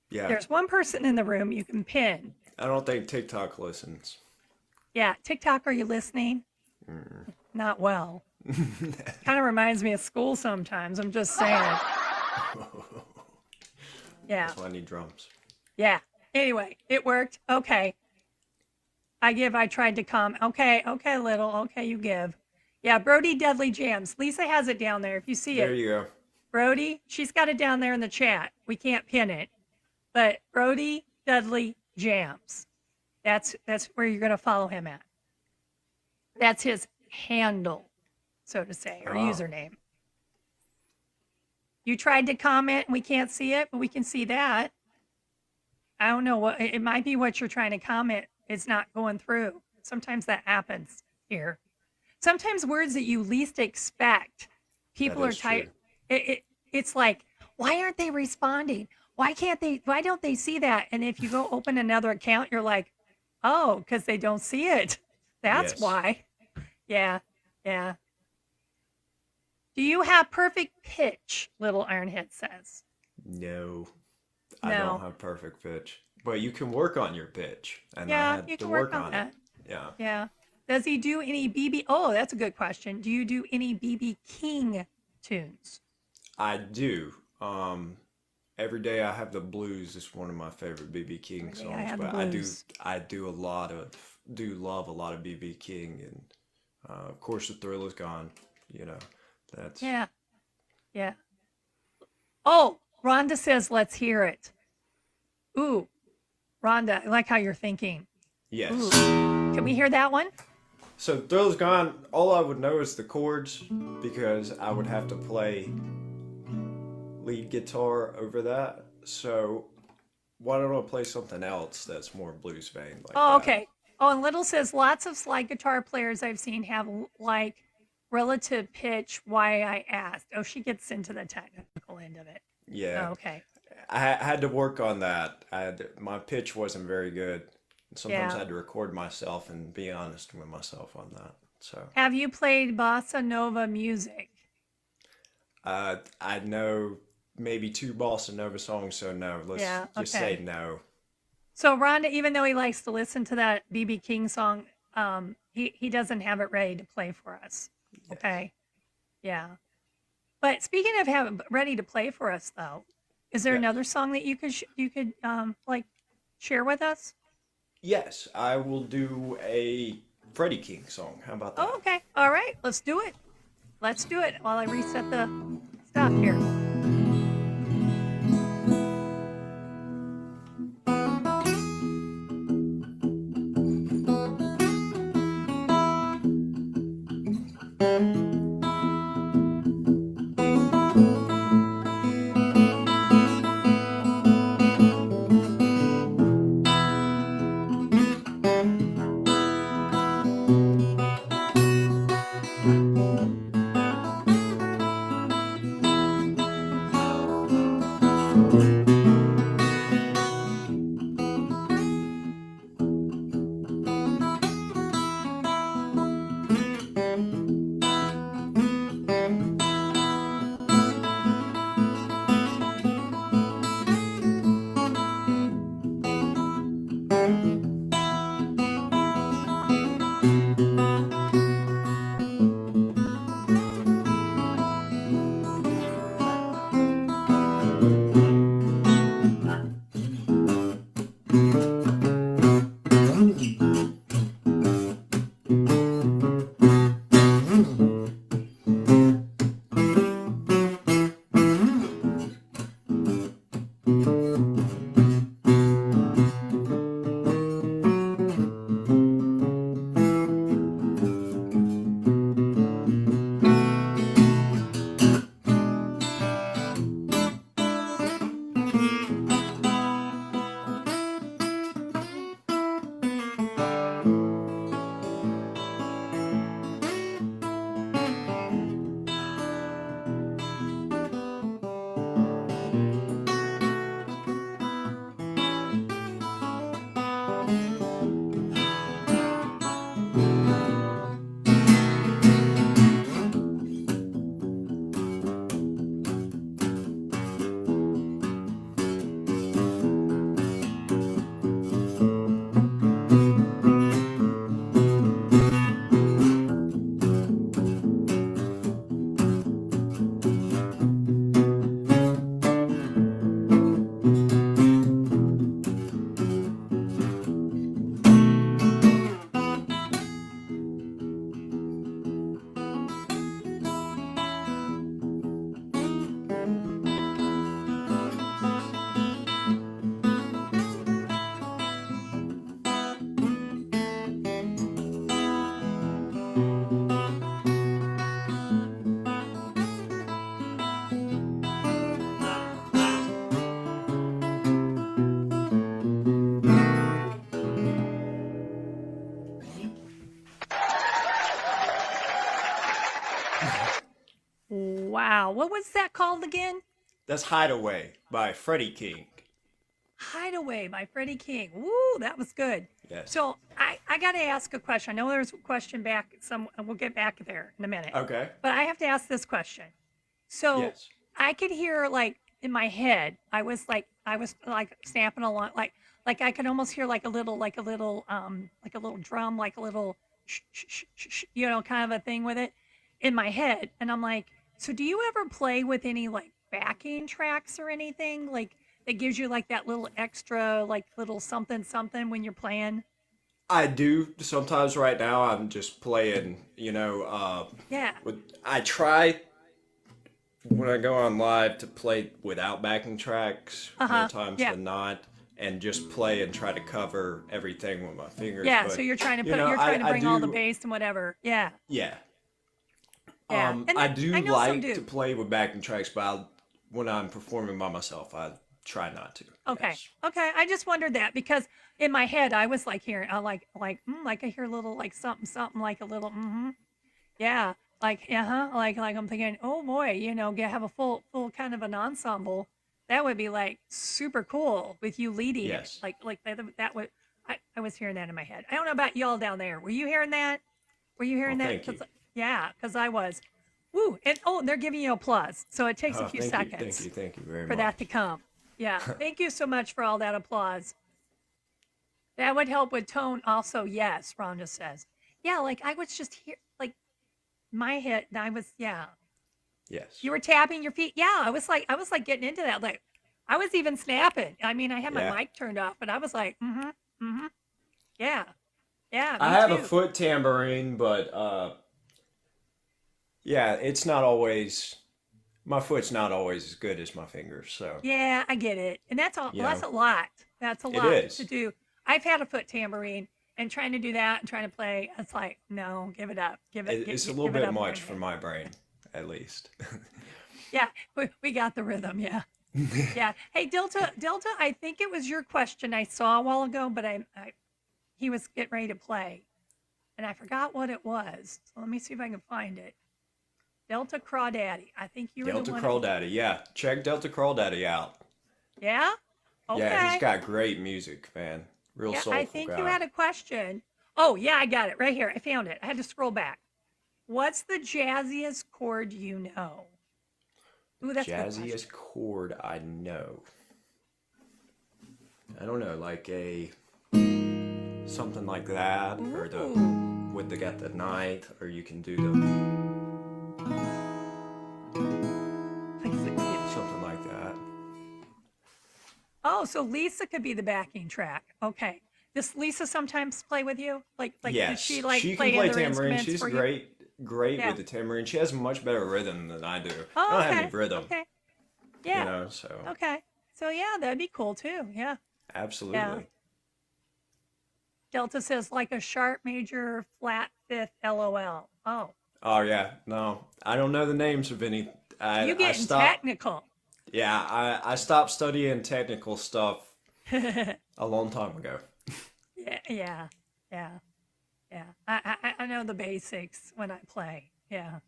Yeah,
There's one person in the room you can pin.
I don't think TikTok listens.
Yeah, TikTok, are you listening? Not well. Kind of reminds me of school sometimes. I'm just saying. Yeah.
That's why I need drums.
Yeah. Anyway, it worked. Okay. I tried to come. Okay, little. Okay, you give. Yeah, BrodyDudleyJams. Lisa has it down there if you see
There
it.
you go.
Brody, she's got it down there in the chat. We can't pin it. But BrodyDudleyJams. That's where you're going to follow him at. That's his handle, so to say, or username. You tried to comment and we can't see it, but we can see that. I don't know what it might be what you're trying to comment. It's not going through. Sometimes that happens here. Sometimes words that you least expect, people are typing. It's like, why aren't they responding? Why don't they see that? And if you go open another account, you're like, oh, because they don't see it. That's
Yes.
why. Yeah. Yeah. Do you have perfect pitch? Little Ironhead says.
No, I
No.
don't have perfect pitch. But you can work on your pitch. And I
Yeah,
had
you
to
can
work
work on
on
that.
it. Yeah.
Yeah. Does he do any BB? Oh, that's a good question. Do you do any BB King tunes?
I do. Every Day I Have the Blues is one of my favorite BB King
Every Day I
songs,
Have the
but
Blues.
I do love a lot of BB King, and of course The Thrill Is Gone. You know, that's
Yeah. Yeah. Oh, Rhonda says, let's hear it. Ooh, Rhonda, I like how you're thinking.
yes.
Ooh. Can we hear that one?
So Thrill Is Gone. All I would know is the chords because I would have to play lead guitar over that. So why don't I play something else that's more blues vein like
Oh,
that?
okay. Oh, and Little says lots of slide guitar players I've seen have like relative pitch. Why I asked. Oh, she gets into the technical end of it.
Yeah.
Oh, okay.
I had to work on that. My pitch wasn't very good. Sometimes
Yeah.
I had to record myself and be honest with myself on that. So
Have you played bossa nova music?
I know maybe 2 bossa nova songs, so no. Let's
Yeah,
just
okay.
say no.
So Rhonda, even though he likes to listen to that BB King song, he doesn't have it ready to play for us. Okay. Yeah. But speaking of having ready to play for us, though, is there
Yes.
another song that you could like share with us?
Yes, I will do a Freddie King song. How about that?
Oh, okay. All right. Let's do it. Let's do it while I reset the stuff here. was that called again?
That's Hideaway by Freddie King.
Hideaway by Freddie King. Woo, that was good.
Yes.
So I got to ask a question. I know there's a question back. We'll get back there in a minute.
Okay.
But I have to ask this question. So
Yes.
I could hear like in my head. I was like snapping along. Like I could almost hear like a little drum, like a little kind of a thing with it in my head. And I'm like, so do you ever play with any like backing tracks or anything like that gives you like that little extra like little something when you're playing?
I do sometimes. Right now, I'm just playing.
Yeah.
I try when I go on live to play without backing tracks more times than not, and just play and try to cover everything with my fingers.
Yeah.
But,
So you're trying to bring all the bass and whatever. Yeah.
Yeah.
Yeah.
I
know some do.
to play with backing tracks, but when I'm performing by myself, I try not to.
Okay.
Yes.
Okay. I just wondered that because in my head I was like hearing, like I hear a little like something like a little yeah, like like I'm thinking, oh boy, have a full kind of an ensemble. That would be like super cool with you leading.
Yes.
Like that would I was hearing that in my head. I don't know about y'all down there. Were you hearing that? Were you hearing that?
Thank you.
Yeah, because I was. Woo! And they're giving you applause, so it takes a few seconds.
Thank you very much.
For that to come. Yeah. Thank you so much for all that applause. That would help with tone also. Yes, Rhonda says. Yeah, like I was just here, like my head, I was, yeah.
Yes.
You were tapping your feet. Yeah, I was like getting into that. Like I was even snapping. I mean, I had my mic turned off, but I was like, yeah. Yeah.
I have a foot tambourine, but yeah, it's not always. My foot's not always as good as my fingers, so.
Yeah, I get it, and that's all. Well, that's a lot. That's a lot to do. I've had a foot tambourine, and trying to do that and trying to play, it's like, no, give it up.
It's a little bit much for my brain, at least.
Yeah, we got the rhythm. Yeah, yeah. Hey, Delta, I think it was your question I saw a while ago, but he was getting ready to play, and I forgot what it was. So let me see if I can find it. Delta Crawdaddy. I think you were
Delta
the one.
Crawdaddy, yeah. Check Delta Crawdaddy out.
Yeah? Okay.
Yeah, he's got great music, man. Real soulful guy.
I think you had a question. Oh, yeah, I got it right here. I found it. I had to scroll back. What's the jazziest chord you know? Ooh, that's
jazziest chord I know. I don't know, like a something like that,
Ooh.
or got the night, or you can do the. Something like that.
Oh, so Lisa could be the backing track. Okay. Does Lisa sometimes play with you? Like
Yes,
does she
she
play
can play
other
tambourine.
instruments
She's
for
great
Yeah.
with the tambourine. She has much better rhythm than I do.
Oh,
I don't
okay.
have any rhythm.
Okay. Yeah.
So.
Okay. So yeah, that'd be cool too. Yeah.
Absolutely.
Yeah. Delta says like a sharp major flat fifth LOL. Oh.
Oh yeah. No, I don't know the names of any.
You getting technical.
Yeah, I stopped studying technical stuff a long time ago.
Yeah. I know the basics when I play. Yeah.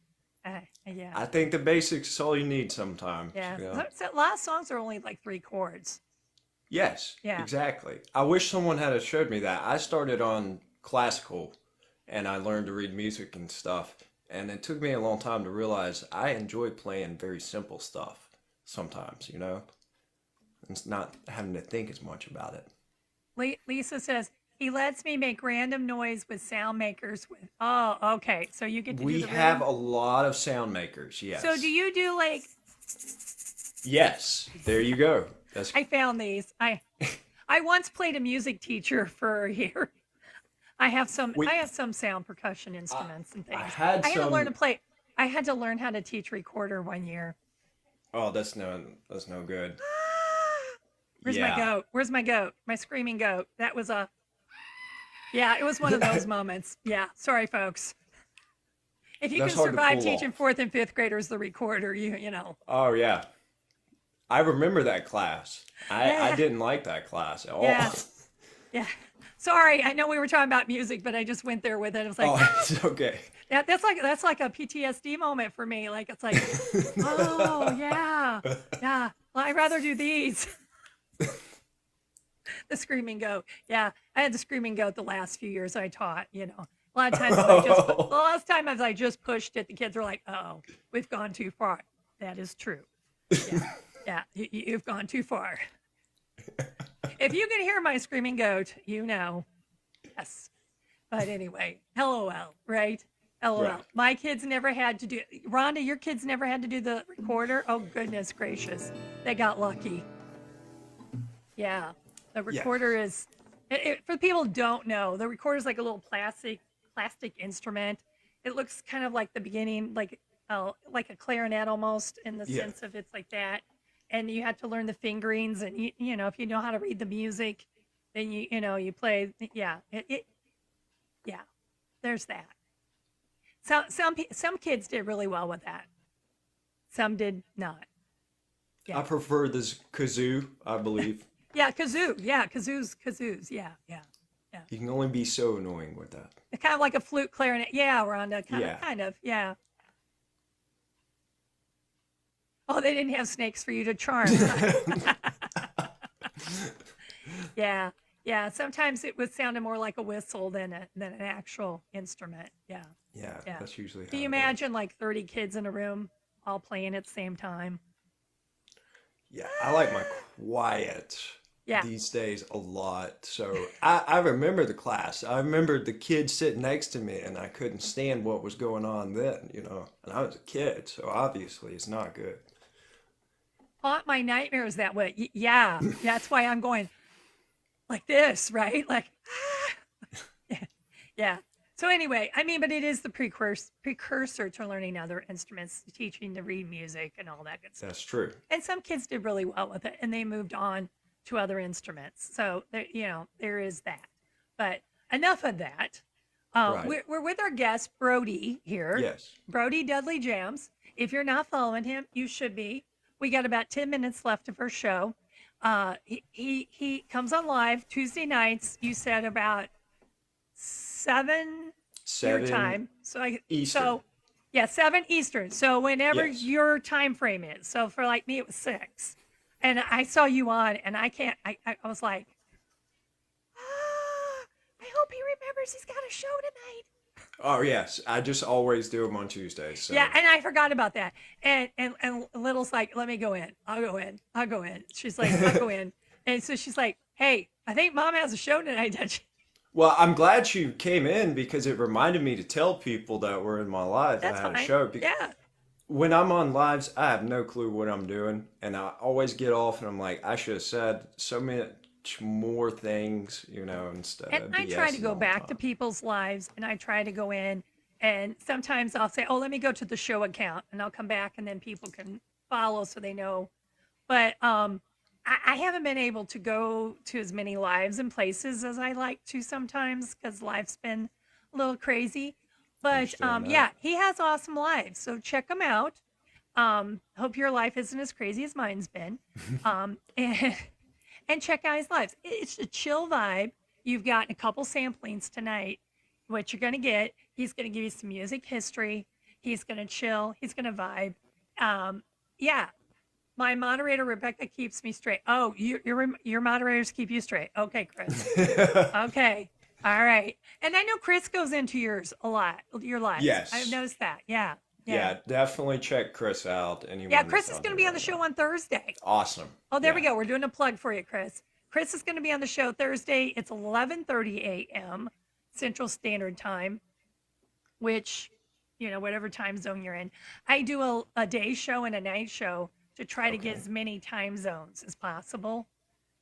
Yeah.
I think the basics is all you need sometimes.
Yeah.
You know?
So a lot of songs are only like 3 chords.
Yes.
Yeah.
Exactly. I wish someone had showed me that. I started on classical, and I learned to read music and stuff. And it took me a long time to realize I enjoy playing very simple stuff sometimes, you know? It's not having to think as much about it.
Lisa says, he lets me make random noise with sound makers. Oh, okay. So you get to
We
do the
have
rhythm?
a lot of sound makers, yes.
So do you do like...
Yes. There you go.
I found these. I once played a music teacher for a year. I have some sound percussion instruments and things. I had to learn to play. I had to learn how to teach recorder one year.
Oh, that's no good.
Where's my goat? Where's my goat? My screaming goat. That was it was one of those moments. Yeah, sorry folks. If you can survive teaching 4th and 5th graders the recorder, you know.
Oh yeah. I remember that class. I didn't like that class at all.
Yeah. Yeah. Sorry, I know we were talking about music, but I just went there with it. It was like,
Oh, it's okay.
that's like a PTSD moment for me. Like it's like, oh yeah, yeah. Well, I'd rather do these. The screaming goat. Yeah, I had the screaming goat the last few years I taught. You know, a lot of times the last time as I just pushed it, the kids were like, "Oh, we've gone too far." That is true. Yeah, yeah, you've gone too far. If you can hear my screaming goat, you know. Yes. But anyway, LOL, right? LOL.
Right.
My kids never had to do. Rhonda, your kids never had to do the recorder. Oh goodness gracious, they got lucky. Yeah, the recorder is. For people who don't know, the recorder is like a little plastic instrument. It looks kind of like the beginning, like a clarinet almost in the
Yeah.
sense of it's like that. And you have to learn the fingerings, and you know if you know how to read the music, then you know you play. Yeah, yeah. There's that. Some kids did really well with that. Some did not.
I
Yeah.
prefer this kazoo, I believe.
Yeah, kazoo. Yeah, kazoos. Yeah, yeah, yeah.
You can only be so annoying with that.
It's kind of like a flute clarinet. Yeah, Rhonda.
Yeah.
Kind of. Yeah. Oh, they didn't have snakes for you to charm. Yeah, yeah. Sometimes it was sounding more like a whistle than an actual instrument. Yeah,
Yeah,
yeah.
that's usually
Can
how
you
it is.
imagine like 30 kids in a room all playing at the same time?
Yeah, I like my quiet
Yeah,
these days a lot. So I remember the class. I remember the kid sitting next to me, and I couldn't stand what was going on then, you know. And I was a kid, so obviously it's not good.
haunt my nightmares that way. Yeah, that's why I'm going like this, right? Like, yeah, yeah. So anyway, I mean, but it is the precursor to learning other instruments, teaching to read music and all that good stuff.
That's true.
And some kids did really well with it, and they moved on to other instruments. So there, you know, there is that. But enough of that.
Right.
We're with our guest Brody here,
Yes.
BrodyDudleyJams. If you're not following him, you should be. We got about 10 minutes left of our show. He comes on live Tuesday nights. You said about 7 your
7
time.
Eastern.
So yeah, 7 Eastern. So whenever
Yes.
your time frame is. So for like me, it was 6. And I saw you on, and I was like, I hope he remembers he's got a show tonight.
Oh, yes. I just always do them on Tuesdays. So.
Yeah, and I forgot about that. And Little's like, let me go in. I'll go in. I'll go in. She's like, I'll go in. And so she's like, hey, I think Mom has a show tonight, doesn't she?
Well, I'm glad she came in because it reminded me to tell people that were in my live that
That's
I had
fine.
a show.
Yeah.
When I'm on lives, I have no clue what I'm doing, and I always get off, and I'm like, I should have said so much more things, you know, instead
And
of
I try to
BSing
go
all the
back to
time.
people's lives, and I try to go in, and sometimes I'll say, oh, let me go to the show account, and I'll come back, and then people can follow so they know. But I haven't been able to go to as many lives and places as I like to sometimes because life's been a little crazy. But
Understand
yeah,
that.
he has awesome lives, so check him out. Hope your life isn't as crazy as mine's been. And and check out his lives. It's a chill vibe. You've got a couple samplings tonight. What you're going to get, he's going to give you some music history. He's going to chill. He's going to vibe. Yeah, my moderator Rebecca keeps me straight. Oh, your moderators keep you straight. Okay, Chris. Okay. All right. And I know Chris goes into yours a lot. Your lives.
Yes.
I've noticed that. Yeah. Yeah.
Yeah, definitely check Chris out. Anyone
Yeah,
that's
Chris is
on
going to
here
be on the
right
show
now.
on Thursday.
Awesome.
Oh, there we
Yeah.
go. We're doing a plug for you, Chris. Chris is going to be on the show Thursday. It's 11:30 a.m. Central Standard Time, which, you know, whatever time zone you're in. I do a day show and a night show to try to get
Okay.
as many time zones as possible.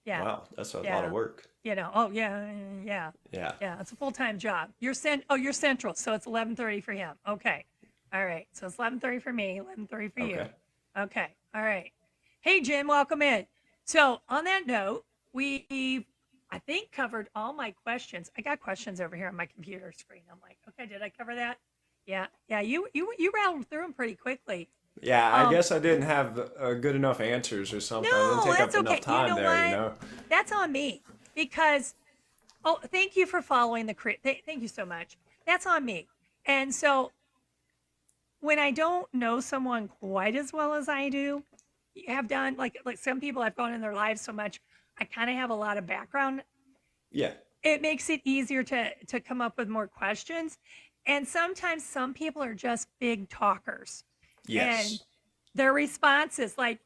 Yeah.
Wow, that's a lot
Yeah.
of work.
You know, oh, yeah, yeah.
Yeah.
Yeah, it's a full-time job. You're Central, so it's 11:30 for him. Okay. All right. So it's 11:30 for me, 11:30 for you.
Okay.
Okay. All right. Hey, Jim, welcome in. So on that note, we've, I think, covered all my questions. I got questions over here on my computer screen. I'm like, okay, did I cover that? Yeah. Yeah, you rattled through them pretty quickly.
Yeah, I
Um,
guess I didn't have good enough answers or something. I
No,
didn't take
that's
up
okay.
enough time
You know
there,
what?
you know?
That's on me because Oh, thank you for following the thank you so much. That's on me. And so when I don't know someone quite as well as I do, have done like some people I've gone in their lives so much, I kind of have a lot of background.
Yeah.
It makes it easier to come up with more questions. And sometimes some people are just big talkers. And
Yes.
their responses, like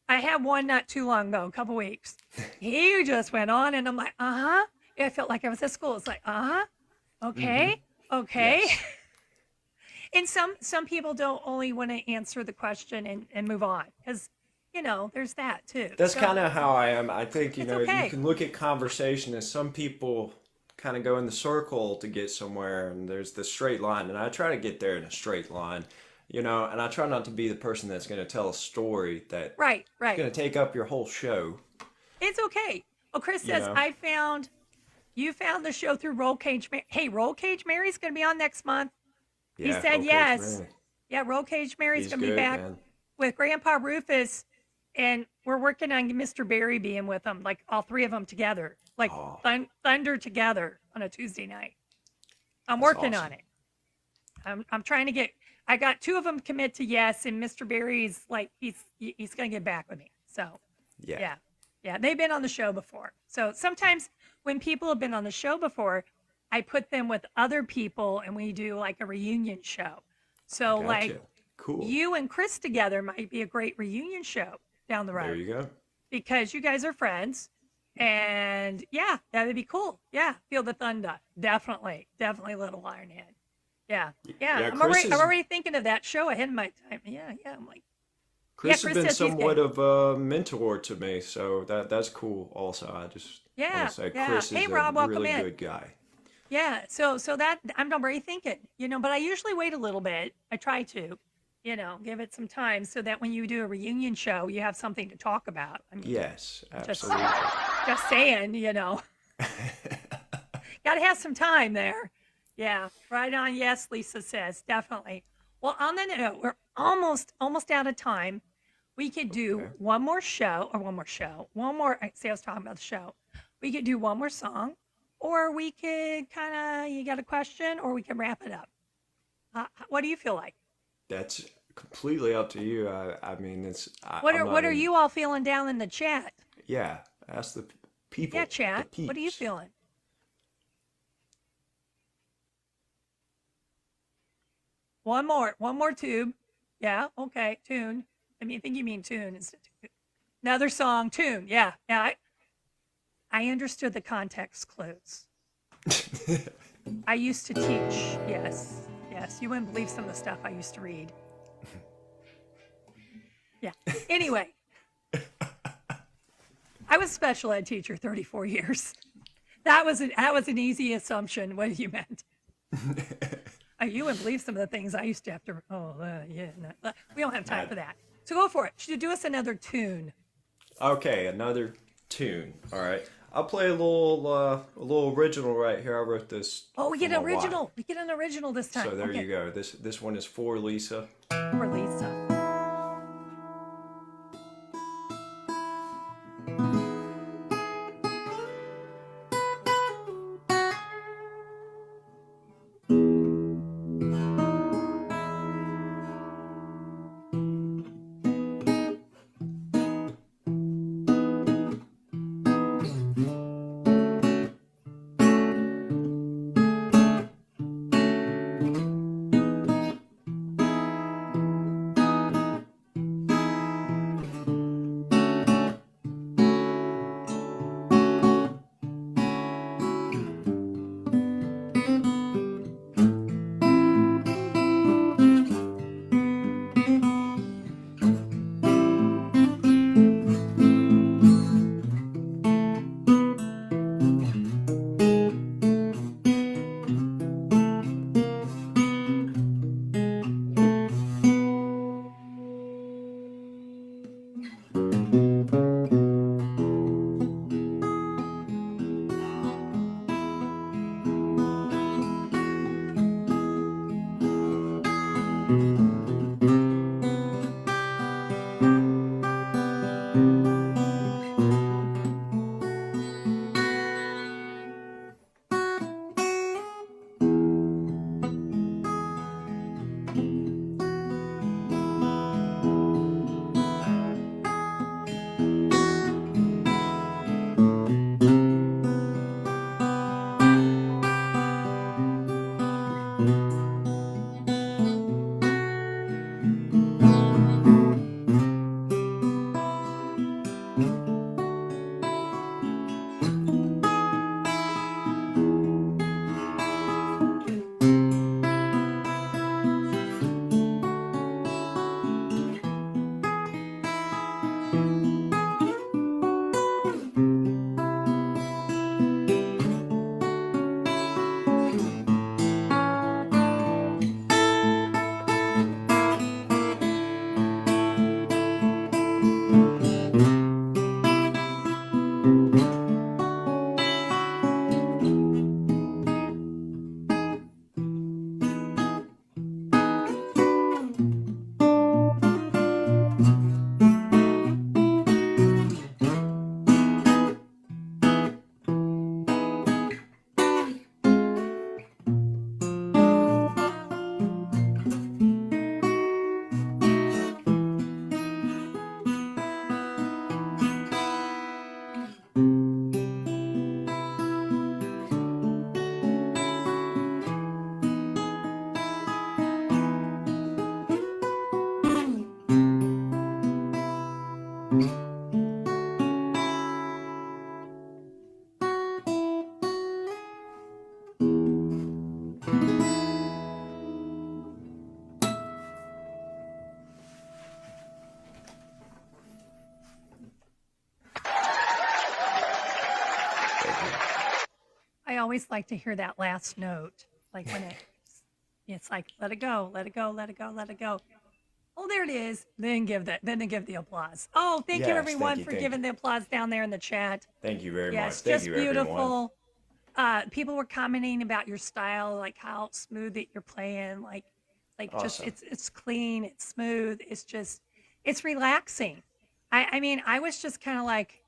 I had one not too long ago, a couple weeks. He just went on, and I'm like, it felt like I was at school. It's like,
Mm-hmm.
okay, okay.
Yes.
And some people don't only want to answer the question and move on because there's that too.
That's
So
kind of how I am. I think,
it's
you
okay.
can look at conversation as some people kind of go in the circle to get somewhere, and there's the straight line. And I try to get there in a straight line, and I try not to be the person that's going to tell a story that's
Right, right.
going to take up your whole show,
It's okay. Oh, Chris
you
says
know?
you found the show through Roll Cage Mary. Hey, Roll Cage Mary's going to be on next month. He
Yeah,
said
okay,
yes.
man.
Yeah, Roll Cage Mary's
He's
going to be
good,
back
man.
with Grandpa Rufus, and we're working on Mr. Barry being with them, like all three of them together, like
Oh,
thunder together on a Tuesday night. I'm
that's
working on
awesome.
it. I'm trying to get. I got two of them commit to yes, and Mr. Barry's like he's going to get back with me. So
Yeah.
yeah, yeah, they've been on the show before. So sometimes when people have been on the show before, I put them with other people, and we do like a reunion show. So like
Gotcha. Cool.
you and Chris together might be a great reunion show down the
There
road
you go.
because you guys are friends. And yeah, that would be cool. Yeah, feel the thunder. Definitely, definitely, Little Ironhead. Yeah, yeah.
Yeah,
I'm
Chris
already, I'm
is
already thinking of that show ahead of my time. Yeah, yeah. I'm like, yeah.
Chris has
Chris
been
says he's
somewhat
game.
of a mentor to me, so that's cool also. I just want
Yeah,
to say
yeah.
Chris
Hey,
is a
Rob, welcome
really
in.
good guy.
Yeah. So that I'm already thinking, but I usually wait a little bit. I try to, give it some time so that when you do a reunion show, you have something to talk about. I mean,
Yes,
just
absolutely.
just saying, got to have some time there. Yeah, right on. Yes, Lisa says definitely. Well, on the note, we're almost out of time. We could do
Okay.
one more. I say I was talking about the show. We could do one more song, or we could kind of. You got a question, or we can wrap it up. What do you feel like?
That's completely up to you. I mean,
What
I'm
are
not
what are
in.
you all feeling down in the chat?
Yeah, ask the
Yeah,
people, the
chat. What are you
peeps.
feeling? One more tube. Yeah, okay, tune. I think you mean tune. Another song, tune. Yeah, yeah. I understood the context clues. I used to teach. Yes, yes. You wouldn't believe some of the stuff I used to read. Yeah. Anyway, I was a special ed teacher 34 years. That was an easy assumption. What you meant? You wouldn't believe some of the things I used to have to. Oh, yeah. No, we don't have time for that. So go for it. Should you do us another tune?
Okay, another tune. All right, I'll play a little original right here. I wrote this
Oh, we
for
get
my
an
wife.
original. We get an original this time.
So there
Okay.
you go. This one is for Lisa.
For Lisa. always like to hear that last note, like when it's like, let it go, let it go, let it go, let it go. Oh, there it is. Then give the applause. Oh, thank you
Yes,
everyone for giving the applause down there in the chat.
Thank you very much.
Yes,
Thank
just
you,
beautiful.
everyone.
People were commenting about your style, like how smooth that you're playing, like just
Awesome.
it's clean, it's smooth, it's relaxing. I mean, I was just kind of like,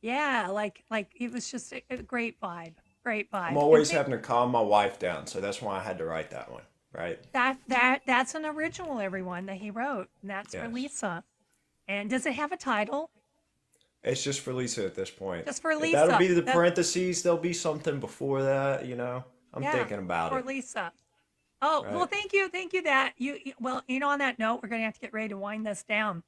yeah, like it was just a great vibe, great
I'm
vibe. And
always having to calm my wife down, so that's why I had to write that one, right?
that's an original, everyone, that he wrote, and that's for
Yes.
Lisa. And does it have a title?
It's just for Lisa at this point.
Just for
That'll
Lisa.
be the parentheses. There'll be something before that, you know. I'm
Yeah,
thinking about
for
it,
Lisa. Oh, well,
right?
thank you that well, on that note, we're going to have to get ready to wind this down.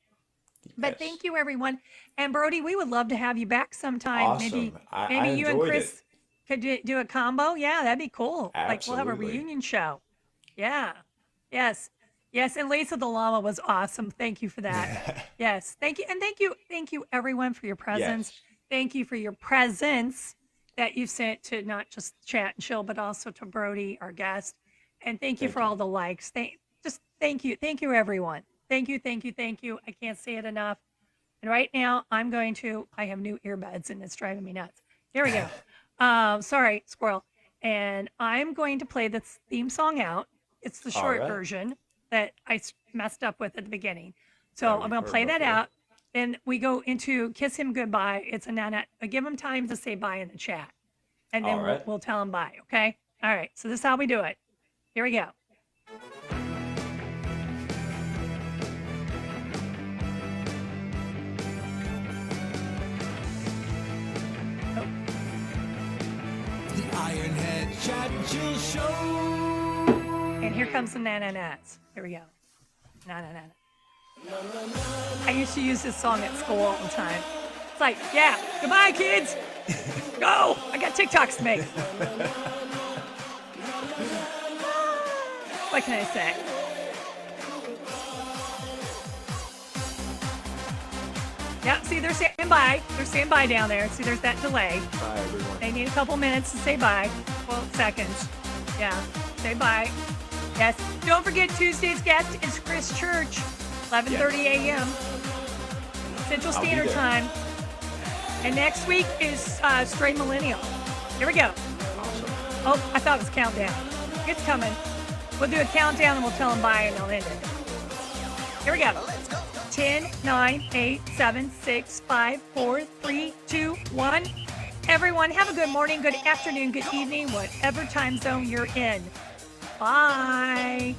But
Yes.
thank you, everyone. And Brody, we would love to have you back sometime.
Awesome. I
Maybe you and
enjoyed it.
Chris could do a combo. Yeah, that'd be cool. Like we'll have a
Absolutely.
reunion show. Yeah. Yes. Yes. And Lisa the llama was awesome. Thank you for that. Yes. Thank you. And thank you everyone for your presence.
Yes.
Thank you for your presence that you sent to not just chat and chill, but also to Brody, our guest. And thank you
Thank
for
you.
all the likes. Thank you. Thank you, everyone. Thank you. Thank you. Thank you. I can't say it enough. And right now, I have new earbuds and it's driving me nuts. Here we go. Sorry, squirrel. And I'm going to play this theme song out. It's the
All
short
right.
version that I messed up with at the beginning. So
That
I'm
we've
going to
heard
play that
before.
out. Then we go into Kiss Him Goodbye. It's a nana. Give him time to say bye in the chat. And then
All right.
we'll tell him bye. Okay. All right. So this is how we do it. Here we go.
The Ironhead Chat Chill Show.
And here comes the na-na-nas. Here we go. Na-na-na. I used to use this song at school all the time. It's like, yeah, goodbye, kids. Go. I got TikToks to make. What can I say? Yeah, see, they're saying bye. They're saying bye down there. See, there's that delay.
Bye, everyone.
They need a couple minutes to say bye. Well, seconds. Yeah, say bye. Yes. Don't forget Tuesday's guest is Chris Church, 11:30 a.m. Central
I'll be
Standard
there.
Time. And next week is Stray Millennial. Here we go.
Awesome.
Oh, I thought it was countdown. It's coming. We'll do a countdown and we'll tell them bye and they'll end it. Here we go. 10, 9, 8, 7, 6, 5, 4, 3, 2, 1. Everyone, have a good morning, good afternoon, good evening, whatever time zone you're in. Bye.